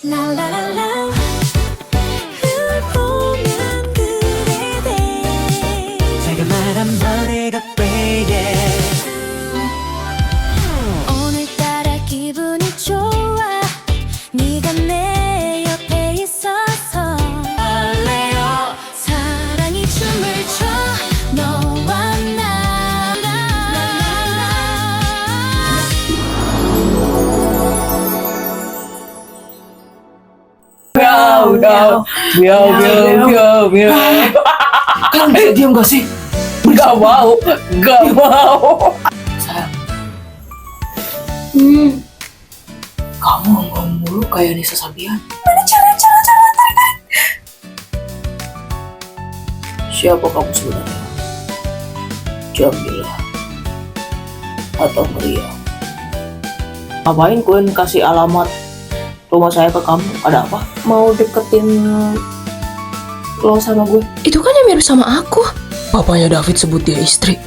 La la la la. 널 보면 그래 돼. 자그마한 머리가 왜 오늘따라 기분이 좋아. 네가 내 옆에 있어서 설레어. 사랑이 춤을 춰. 너와 나. Miau, miau, miau, miau, miau, miau. Kalian bisa diam gak sih? Gak mau, gak mau. Sayang. Kamu ngomong mulu kayak Nisa Sabian. jangan tarik. Siapa kamu sebenarnya? Jamila atau Maria? Ngapain kalian kasih alamat rumah saya ke kamu? Ada apa? Mau deketin lo sama gue? Itu kan yang mirip sama aku. Papanya David sebut dia istri.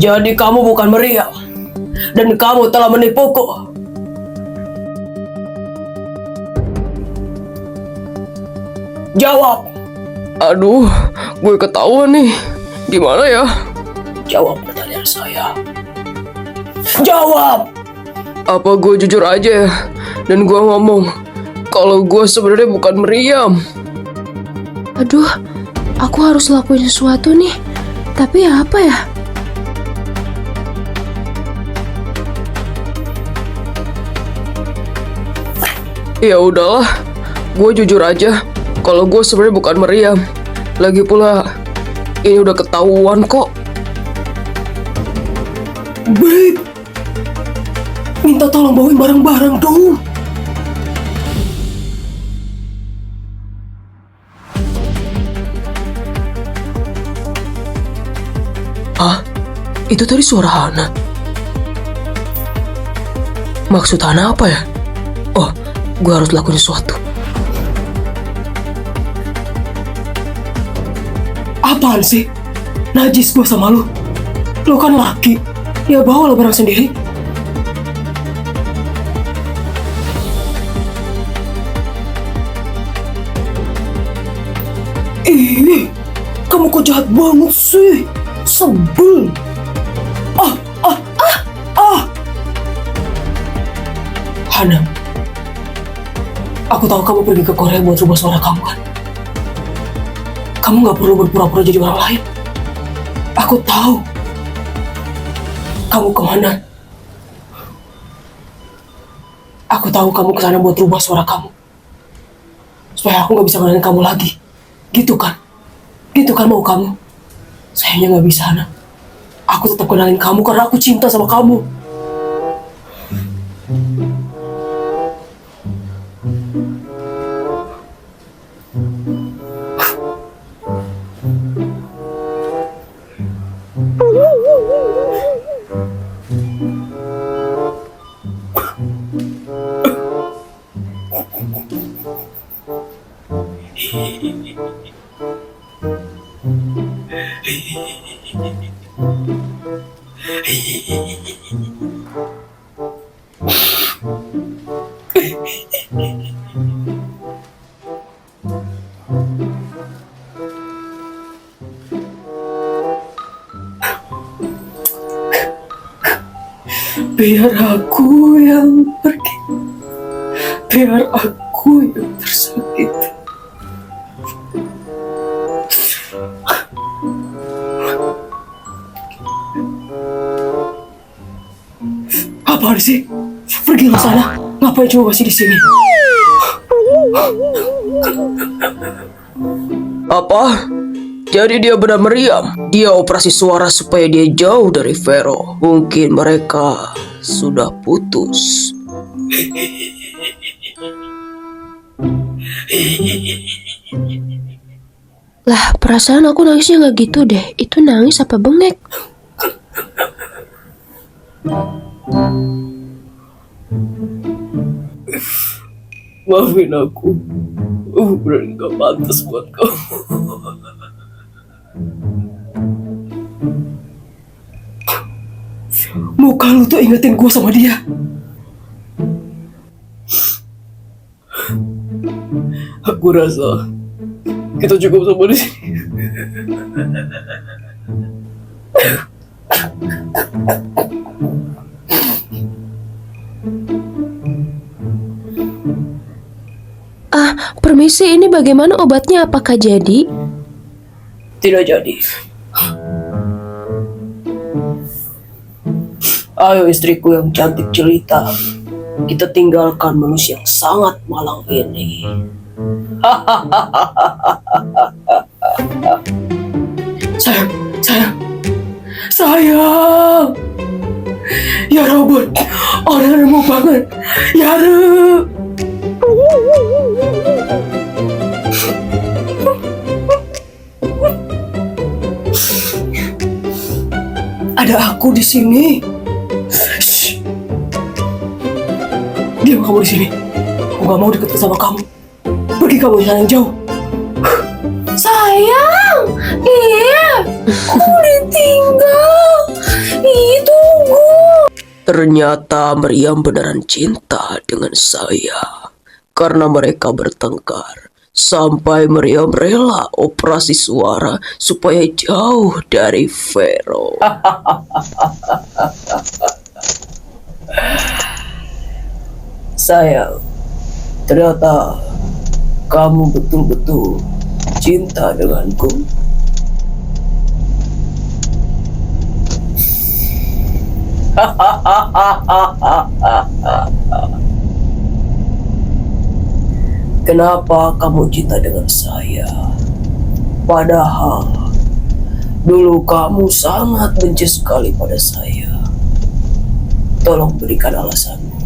Jadi kamu bukan Maria, dan kamu telah menipuku. Jawab. Aduh, gue ketahuan nih. Gimana ya? Jawab pertanyaan saya. Jawab. Apa gue jujur aja ya? Dan gue ngomong kalau gue sebenarnya bukan Meriam. Aduh, aku harus lakuin sesuatu nih. Tapi apa ya? Ya udahlah, gue jujur aja kalau gue sebenarnya bukan Meriam. Lagi pula ini udah ketahuan kok. Babe, minta tolong bawain barang-barang dong. Hah? Itu tadi suara Hana. Maksud Hana apa ya? Oh, gue harus lakuin sesuatu. Apaan sih? Najis gue sama lu. Lu kan laki. Ya bawa lah barang sendiri. Ih, kamu kok jahat banget sih. Sebel. Hana, aku tahu kamu pergi ke Korea buat rubah suara kamu kan. Kamu gak perlu berpura-pura jadi orang lain. Aku tahu. Kamu kemana? Aku tahu kamu kesana buat rubah suara kamu. Supaya aku gak bisa kenalin kamu lagi. Gitu kan? Gitu kan mau kamu? Sayangnya gak bisa, Hana. Aku tetap kenalin kamu karena aku cinta sama kamu. Biar aku yang pergi, biar aku yang tersakiti. Apaan sih? Pergi ke sana. Ngapain cuma masih di sini? Apa? Jadi dia benar Meriam. Dia operasi suara supaya dia jauh dari Vero. Mungkin mereka sudah putus. Lah, perasaan aku nangisnya nggak gitu deh. Itu nangis apa bengek? Maafin aku. Beneran gak pantas buat kamu. Muka lu tuh ingetin gue sama dia. Aku rasa kita cukup sampai di sini. Permisi, ini bagaimana obatnya? Apakah jadi? Tidak jadi. Ayo istriku yang cantik jelita, kita tinggalkan manusia yang sangat malang ini. Sayang. Ya Robot, orang mau banget. Ya Rob. Ada aku di sini. Shh. Diam kamu di sini. Aku gak mau deket sama kamu. Pergi kamu yang jauh. Sayang, iya, kok ditinggal? Ih, tunggu. Ternyata Meriam beneran cinta dengan saya. Karena mereka bertengkar, sampai Meriam rela operasi suara supaya jauh dari Vero. Sayang, ternyata kamu betul-betul cinta denganku. Kenapa kamu cinta dengan saya? Padahal dulu kamu sangat benci sekali pada saya. Tolong berikan alasanmu.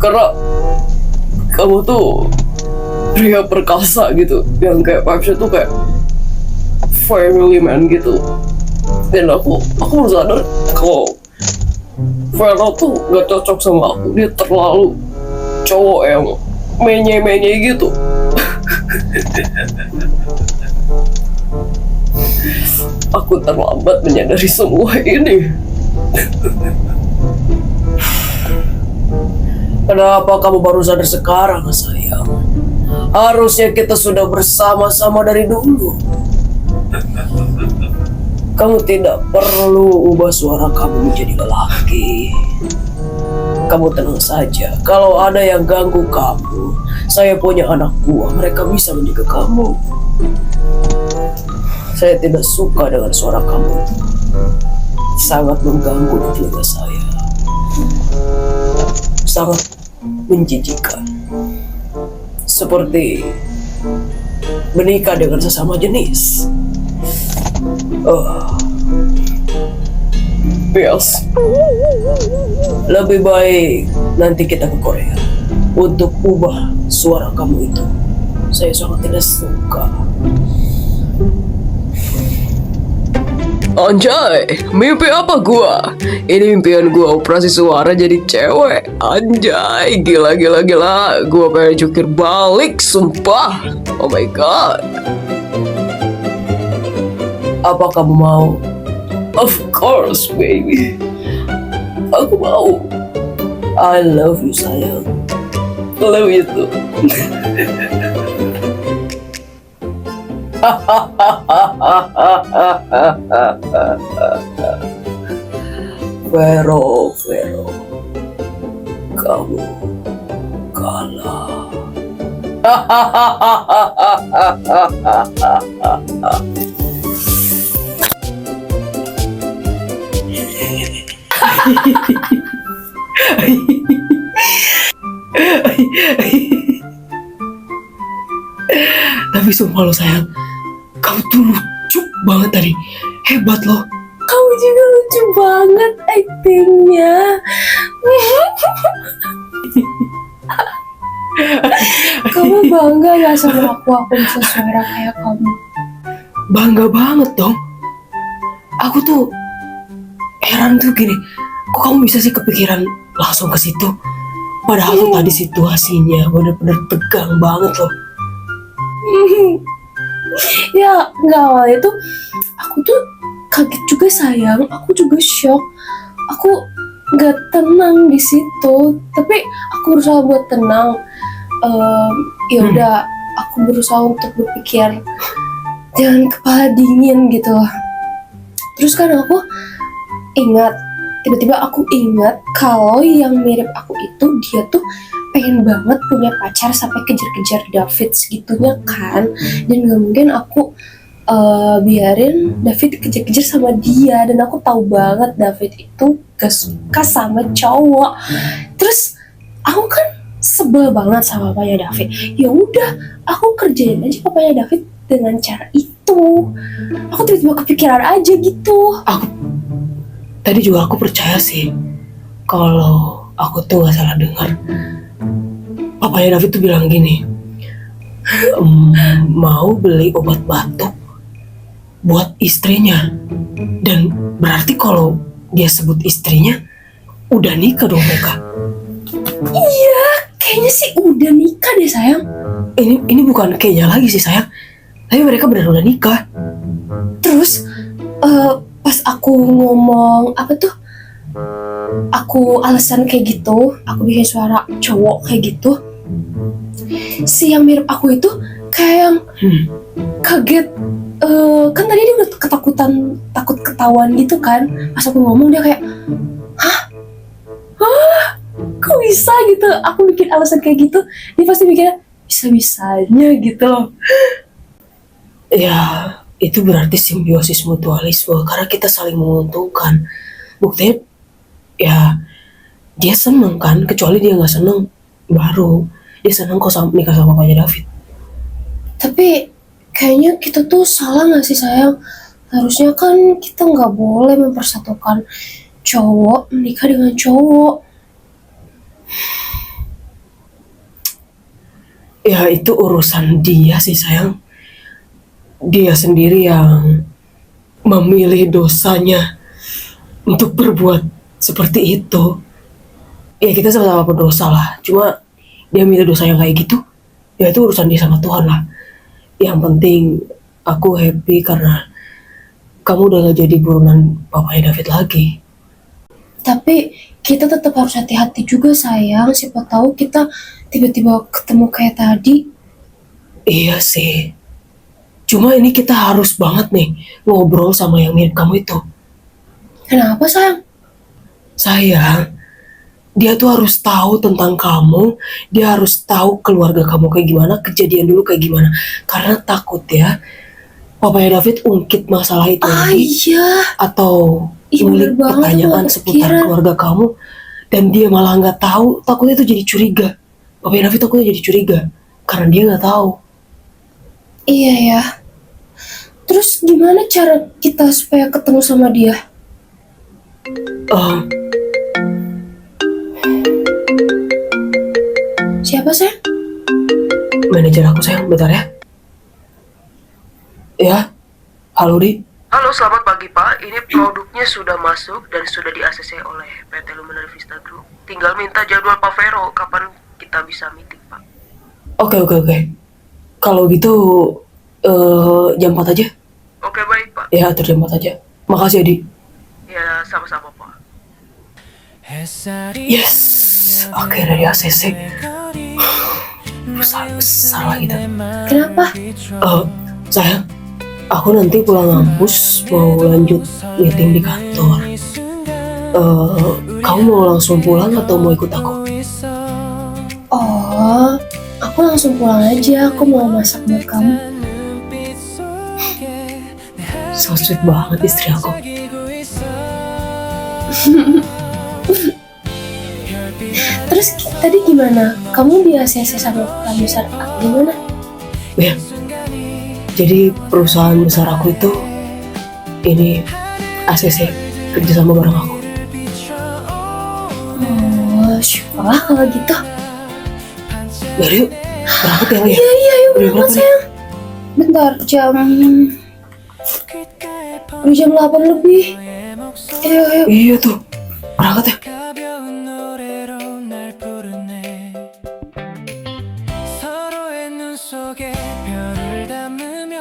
Karena kamu tuh pria perkasa gitu, yang kayak vibes-nya tuh kayak family man gitu. Dan aku sadar kalau Vero tuh gak cocok sama aku. Dia terlalu cowok yang menye-menye gitu. Aku terlambat menyadari semua ini. Kenapa kamu baru sadar sekarang, sayang? Harusnya kita sudah bersama-sama dari dulu. Kamu tidak perlu ubah suara kamu menjadi lelaki. Kamu tenang saja. Kalau ada yang ganggu kamu, saya punya anak buah. Mereka bisa menjaga kamu. Saya tidak suka dengan suara kamu. Sangat mengganggu di telinga saya. Sangat menjijikkan. Seperti menikah dengan sesama jenis. Yes. Lebih baik nanti kita ke Korea untuk ubah suara kamu itu. Saya sangat tidak suka. Anjay, mimpi apa gua? Ini impian gua operasi suara jadi cewek. Anjay, gila. Gua pengen jungkir balik, sumpah. Oh my god. Apa kamu mau? Of course, baby. Aku mau. I love you, sayang. Love you too. Vero, kamu kalah. Tapi sumpah lo sayang, kamu tuh lucu banget tadi. Hebat lo. Kamu juga lucu banget aktingnya. Kamu bangga gak sama aku bisa suara kayak kamu? Bangga banget dong. Aku tuh heran tuh gini. Kok kamu bisa sih kepikiran langsung ke situ? Padahal tuh tadi situasinya bener-bener tegang banget loh. Ya nggak, awalnya tuh aku tuh kaget juga sayang, aku juga shock, aku nggak tenang di situ, tapi aku berusaha buat tenang. Ya udah, aku berusaha untuk berpikir dengan kepala dingin gitu. Terus kan aku ingat, tiba-tiba aku ingat kalau yang mirip aku itu dia tuh pengen banget punya pacar sampai kejar-kejar David segitunya kan, dan gak mungkin aku biarin David kejar-kejar sama dia, dan aku tahu banget David itu gak suka sama cowok. Terus aku kan sebel banget sama papanya David. Ya udah, aku kerjain aja papanya David dengan cara itu. Aku tiba-tiba kepikiran aja gitu. Tadi juga aku percaya sih kalau aku tuh gak salah dengar. Papanya David tuh bilang gini, mau beli obat batuk buat istrinya. Dan berarti kalau dia sebut istrinya, udah nikah dong mereka. Iya, kayaknya sih udah nikah deh sayang. Ini bukan kayaknya lagi sih sayang, tapi mereka benar udah nikah. Terus pas aku ngomong apa tuh, aku alasan kayak gitu, aku bikin suara cowok kayak gitu, si yang mirip aku itu kayak yang kaget. Kan tadi dia udah ketakutan, takut ketahuan gitu kan. Pas aku ngomong dia kayak, hah, kok bisa gitu. Aku bikin alasan kayak gitu, dia pasti mikirnya bisa-bisanya gitu loh. Ya, itu berarti simbiosis mutualisme karena kita saling menguntungkan. Buktinya, ya dia seneng kan, kecuali dia nggak seneng, baru dia seneng kok nikah sama papanya David. Tapi kayaknya kita tuh salah gak sih sayang? Harusnya kan kita nggak boleh mempersatukan cowok menikah dengan cowok. Ya itu urusan dia sih sayang. Dia sendiri yang memilih dosanya untuk berbuat seperti itu. Ya kita sama-sama berdosa lah. Cuma dia milih dosa yang kayak gitu, ya itu urusan dia sama Tuhan lah. Yang penting aku happy karena kamu udah gak jadi buronan papanya David lagi. Tapi kita tetap harus hati-hati juga sayang. Siapa tahu kita tiba-tiba ketemu kayak tadi. Iya sih. Cuma ini kita harus banget nih ngobrol sama yang mirip kamu itu. Kenapa sayang? Sayang, dia tuh harus tahu tentang kamu, dia harus tahu keluarga kamu kayak gimana, kejadian dulu kayak gimana. Karena takut ya, papanya David ungkit masalah itu lagi, Iya. atau Ih, ngulik bener banget, pertanyaan aku seputar kepikiran. keluarga kamu, dan dia malah nggak tahu, takutnya tuh jadi curiga. Papanya David takutnya jadi curiga, karena dia nggak tahu. Iya ya. Terus gimana cara kita supaya ketemu sama dia? Siapa sayang? Manajer aku sayang, bentar ya. Ya, halo Di. Halo, selamat pagi Pak. Ini produknya sudah masuk dan sudah di-ACC oleh PT Luminar Vista Group. Tinggal minta jadwal Pak Vero kapan kita bisa meeting Pak. Oke. Kalau gitu jam 4 aja. Oke, baik Pak. Ya, atur jam 4 aja. Makasih ya, Di. Ya, sama-sama Pak. Yes, akhirnya di ACC. Besar lagi dah. Kenapa? Sayang, aku nanti pulang kampus mau lanjut meeting di kantor. Kamu mau langsung pulang atau mau ikut aku? Oh, aku langsung pulang aja. Aku mau masak buat kamu. So sweet banget istri aku. Terus tadi gimana? Kamu di ACC sama perusahaan besar aku gimana? Ya, jadi perusahaan besar aku itu ini ACC kerja sama bareng aku. Oh, syukurlah kalau gitu. Yaudah yuk, berangkat ya. Iya, yuk Udah berangkat berapa nih? sayang. Bentar, udah jam 8 lebih. Ayo. Iya tuh, Berangkat ya. 가벼운 노래로 날 부르네 서로의 눈 속에 별을 담으며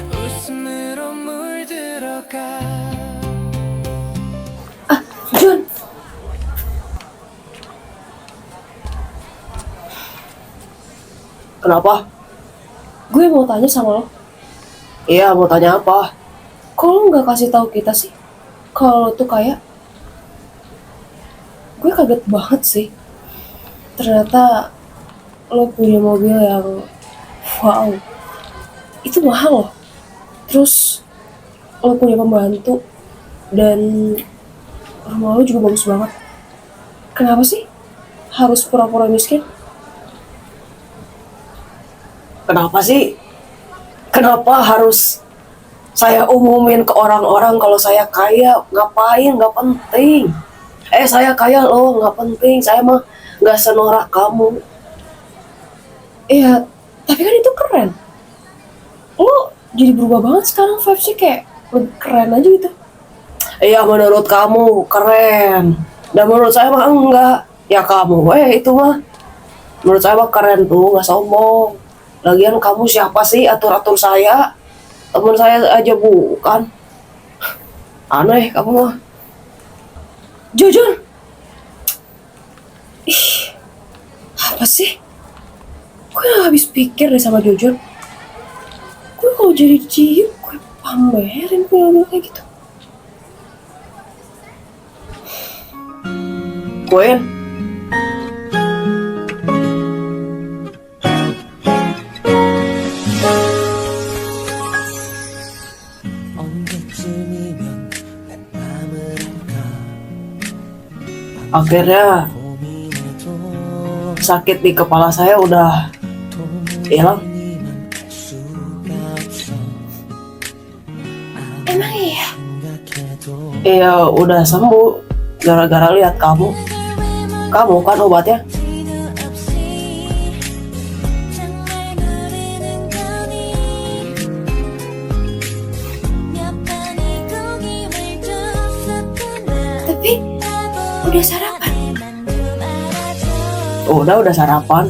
웃음으로 물들어가 Jun, Kenapa? gue mau tanya sama lo. Iya, mau tanya apa? Kok lo nggak kasih tahu kita sih kalau lo tuh kaya? Gue kaget banget sih. Ternyata lo punya mobil yang wow, itu mahal loh. Terus lo punya pembantu dan rumah lo juga bagus banget. Kenapa sih harus pura-pura miskin? Kenapa sih? Kenapa harus saya umumin ke orang-orang kalau saya kaya? Ngapain? Nggak penting. Saya kaya loh, nggak penting. Saya mah nggak senorak kamu. Iya, tapi kan itu keren. Lo jadi berubah banget sekarang, vibes-nya kayak lebih keren aja gitu. Iya, menurut kamu keren. Dan menurut saya mah enggak. Ya kamu, itu mah. Menurut saya mah keren tuh, nggak sombong. Lagian kamu siapa sih atur-atur saya? Temen saya aja bukan. Aneh kamu mah. Jujur. Ih, apa sih? Gue gak habis pikir deh sama Jujur. Gue kalau jadi dia, gue pamerin punya kayak gitu. Queen, 언제쯤이면 내 맘을 알까 akhirnya 고민해도 sakit di kepala saya udah hilang. 돈이면 알 수가 없어 Emang iya? 생각해도 Iya, udah sembuh gara-gara lihat kamu. Kamu kan obatnya. Tapi udah sarapan? Udah sarapan.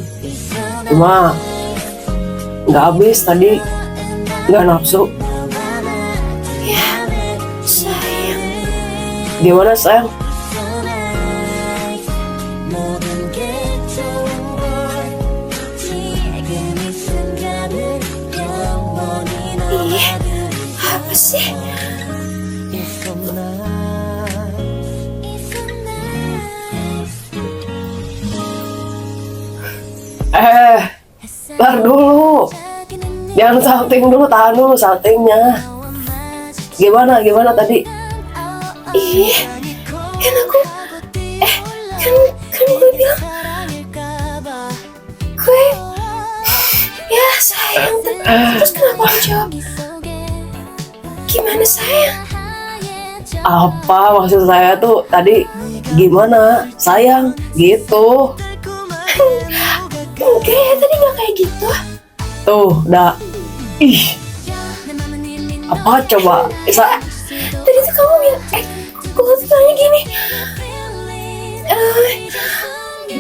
Cuma nggak habis tadi, nggak nafsu. Ya, sayang. Gimana sayang? 모든 게 좋은 걸 지금 이 순간을 영원히 Ih, apa sih? It's so nice It's so nice Ntar dulu. Jangan salting dulu, tahan dulu saltingnya. Gimana tadi? Ih, kan aku kan gue bilang gue ya sayang. Terus kenapa lo jawab gimana sayang? Apa maksud saya tuh tadi gimana sayang gitu. Enggak ya, tadi nggak kayak gitu. Tuh, dah. Ih, apa coba? Tadi tuh kamu bilang gue tuh tanya gini,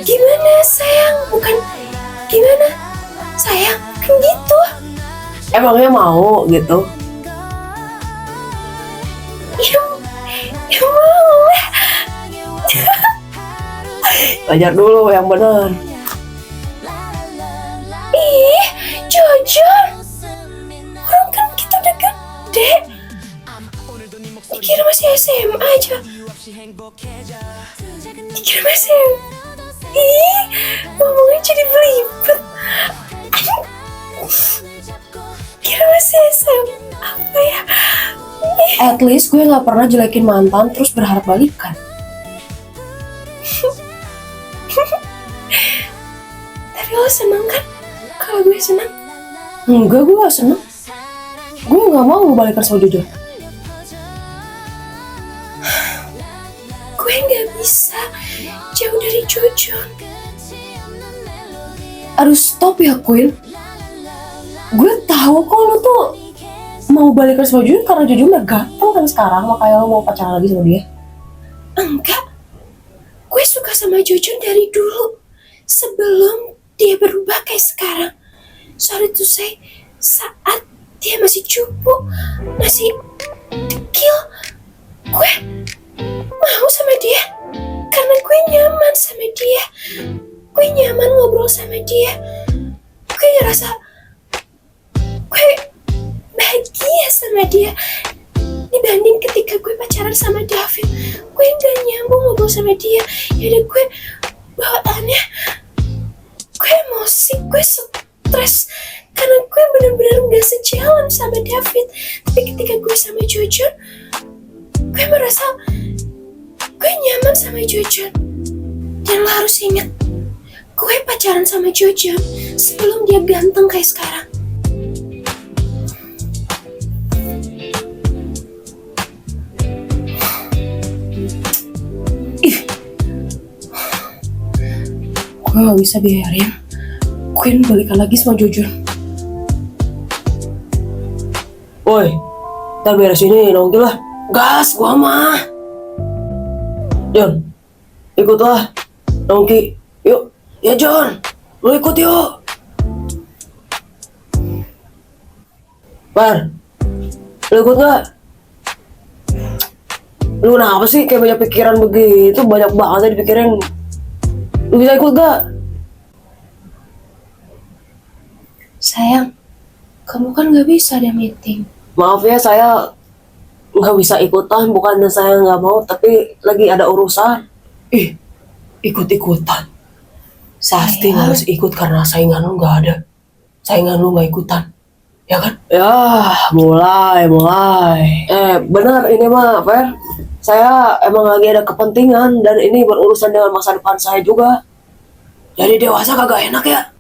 gimana sayang, bukan gimana sayang, kan gitu. Emangnya mau gitu? Ya mau lah. Belajar dulu yang benar. Ih, jujur, orang kan kita udah gede. Dikira masih SMA aja. Dikira masih Ih, ngomongnya jadi belibet. Kira masih SMA apa ya? At least gue gak pernah jelekin mantan terus berharap balikan. Tapi lo seneng kan kalau gue seneng? Enggak, gue gak seneng. Gue gak mau balikan sama Jojo. Gue gak bisa jauh dari Jojo. Aduh, stop ya Queen. Gue tahu kok lo tuh mau balikan sama Jojo karena Jojo udah ganteng kan sekarang, makanya lo mau pacaran lagi sama dia. Enggak, gue suka sama Jojon dari dulu. Sebelum dia berubah kayak sekarang. Sorry to say, saat dia masih cupu, masih dekil, gue mau sama dia. Karena gue nyaman sama dia. Gue nyaman ngobrol sama dia. Gue ngerasa gue bahagia sama dia. Dibanding ketika gue pacaran sama David, gue gak nyambung ngobrol sama dia. Yaudah gue bawaannya, gue emosi, gue stres karena gue benar-benar gak sejalan sama David. Tapi ketika gue sama Jojon, gue merasa gue nyaman sama Jojon. Dan lo harus ingat, gue pacaran sama Jojon sebelum dia ganteng kayak sekarang. Gue gak bisa biarin Queen balikan lagi sama Jojon. Woi, ntar beres ini nongki lah. Gas gua mah. Jon, ikutlah nongki. Yuk, ya Jon, lu ikut yuk. Par, lu ikut gak? Lu kenapa sih kayak banyak pikiran begitu? Banyak banget yang dipikirin. Lu bisa ikut gak? Sayang, kamu kan gak bisa ada meeting. Maaf ya, saya nggak bisa ikutan. Bukannya saya nggak mau, tapi lagi ada urusan. Ikut-ikutan. Pasti harus ikut karena saingan lu nggak ada. Saingan lu nggak ikutan, ya kan? Ya, mulai. Benar ini mah, Fer. Saya emang lagi ada kepentingan dan ini berurusan dengan masa depan saya juga. Jadi dewasa kagak enak ya.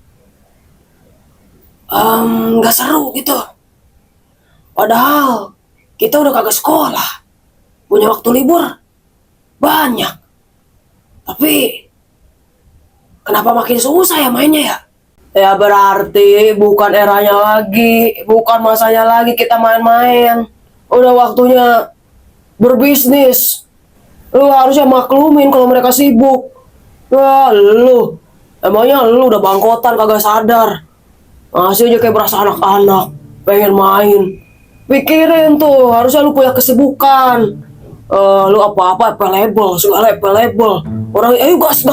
Nggak seru gitu. Padahal kita udah kagak sekolah, punya waktu libur banyak. Tapi kenapa makin susah ya mainnya ya? Ya berarti bukan eranya lagi, bukan masanya lagi kita main-main. Udah waktunya berbisnis. Lu harusnya maklumin kalau mereka sibuk. Wah, emangnya lu udah bangkotan kagak sadar. Masih aja kayak berasa anak-anak, pengen main. Pikirin tuh, harusnya lu punya kesibukan. Lu apa-apa available, segala available. Orang, ayo gas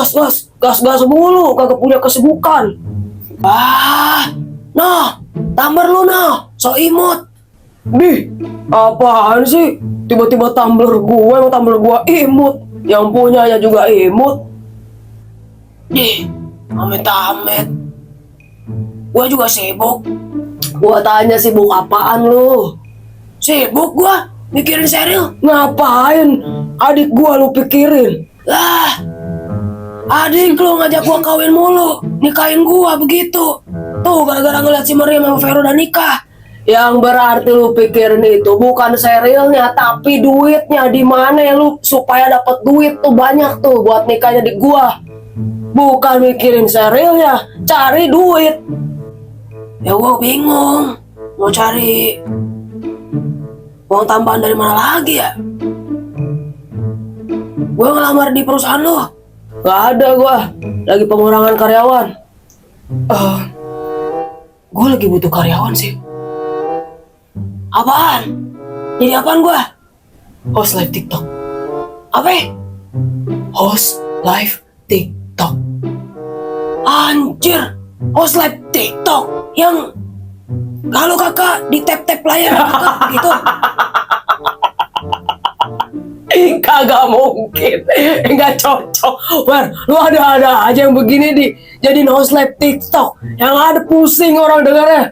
mulu, kagak punya kesibukan. Tumbler lu so imut. Apaan sih? Tiba-tiba tumbler gue, emang tumbler gue imut. Yang punyanya juga imut. Amit-amit. Gue juga sibuk. Gua tanya sibuk apaan lu? Sibuk gua mikirin Sheryl. Ngapain? Adik gua lu pikirin? Lah, adik lu ngajak gua kawin mulu, nikahin gua begitu. Tuh gara-gara ngeliat si Maria sama Vero udah nikah. Yang berarti lu pikirin itu bukan Sherylnya, tapi duitnya. Di mana ya lu supaya dapat duit tuh banyak tuh buat nikahnya di gua. Bukan mikirin Sherylnya, cari duit. Ya gua bingung mau cari uang tambahan dari mana lagi ya? Gua ngelamar di perusahaan lo. Gak ada gua, lagi pengurangan karyawan. Gua lagi butuh karyawan sih. Apaan? Jadi apaan gua? Host live TikTok. Apa? Host live TikTok. Anjir, host live TikTok yang kalau kakak di tap-tap layar kakak gitu. Kagak mungkin, nggak cocok. Wer, lu ada aja yang begini di jadi host live TikTok yang ada pusing orang dengarnya.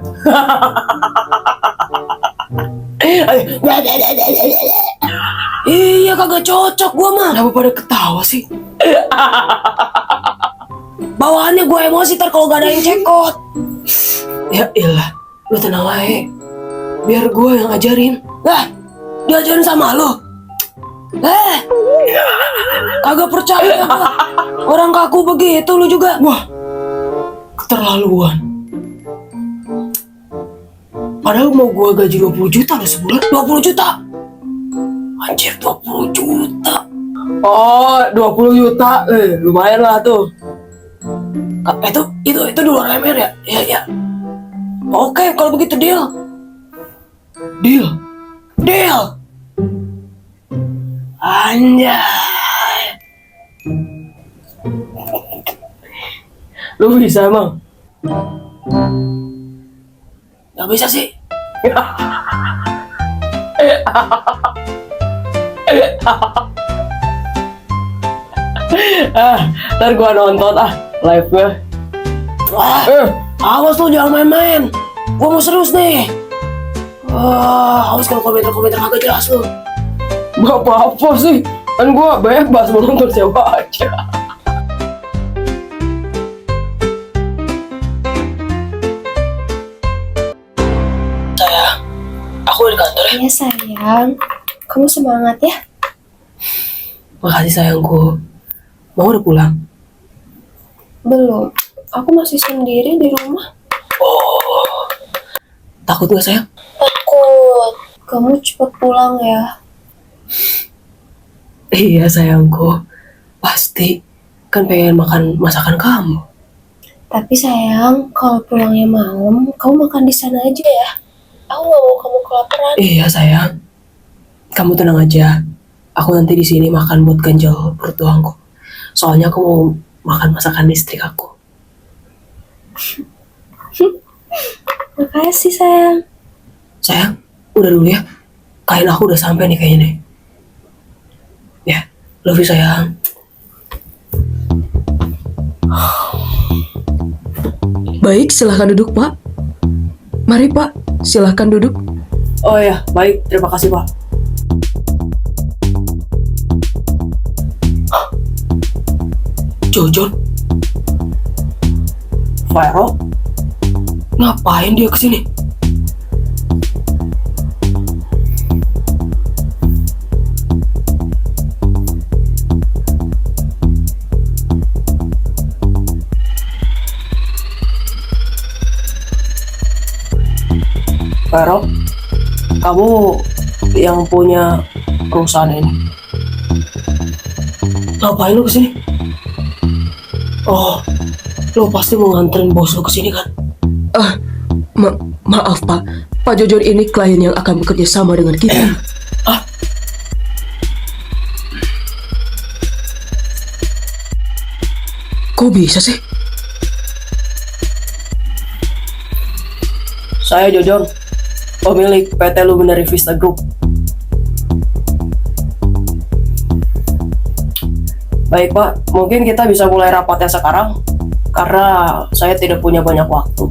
Iya kagak cocok gua mah. Kenapa pada ketawa sih? Bawaannya gue emosi ntar kalau gak ada yang cekot. Ya ilah, lu tenang aja. Biar gue yang ngajarin. Lah, diajarin sama lu. Kagak percaya gua. Orang kaku begitu lu juga. Wah, keterlaluan. Padahal mau gue gaji 20 juta lu sebulan. 20 juta? Anjir, 20 juta. Oh, 20 juta. Lumayan lah tuh. Itu di luar MR ya? Iya, iya. Oke, kalau begitu deal. Deal. Deal. Anjay. Lu bisa emang? Gak bisa sih. Ntar gua nonton live gue. Wah, awas lu jangan main-main. Gua mau serius nih. Wah, awas kalau komentar-komentar agak jelas lu. Gak apa-apa sih, kan gua bebas mau nonton siapa aja. Sayang, aku di kantor ya. Ya sayang, kamu semangat ya. Makasih sayangku. Mau udah pulang? Belum, aku masih sendiri di rumah. Oh, takut gak sayang? Takut, kamu cepat pulang ya. Iya sayangku, pasti. Kan pengen makan masakan kamu. Tapi sayang, kalau pulangnya malam, kamu makan di sana aja ya. Aku gak mau kamu kelaparan. Iya sayang, kamu tenang aja. Aku nanti di sini makan buat ganjal perut doang kok. Soalnya aku mau makan masakan istri aku. Makasih sayang. Sayang, udah dulu ya. Kain aku udah sampai nih kayaknya nih. Ya, love you sayang. Baik, silahkan duduk, Pak. Mari, Pak. Silahkan duduk. Oh ya, baik. Terima kasih, Pak. Jojon? Vero? Ngapain dia kesini? Vero, kamu yang punya perusahaan ini. Ngapain lu kesini? Oh, lu pasti mau nganterin bos lu kesini kan? Maaf, Pak. Pak Jojon ini klien yang akan bekerja sama dengan kita. Kok bisa sih? Saya Jojon, pemilik PT Luminary Vista Group. Baik Pak, mungkin kita bisa mulai rapatnya sekarang karena saya tidak punya banyak waktu.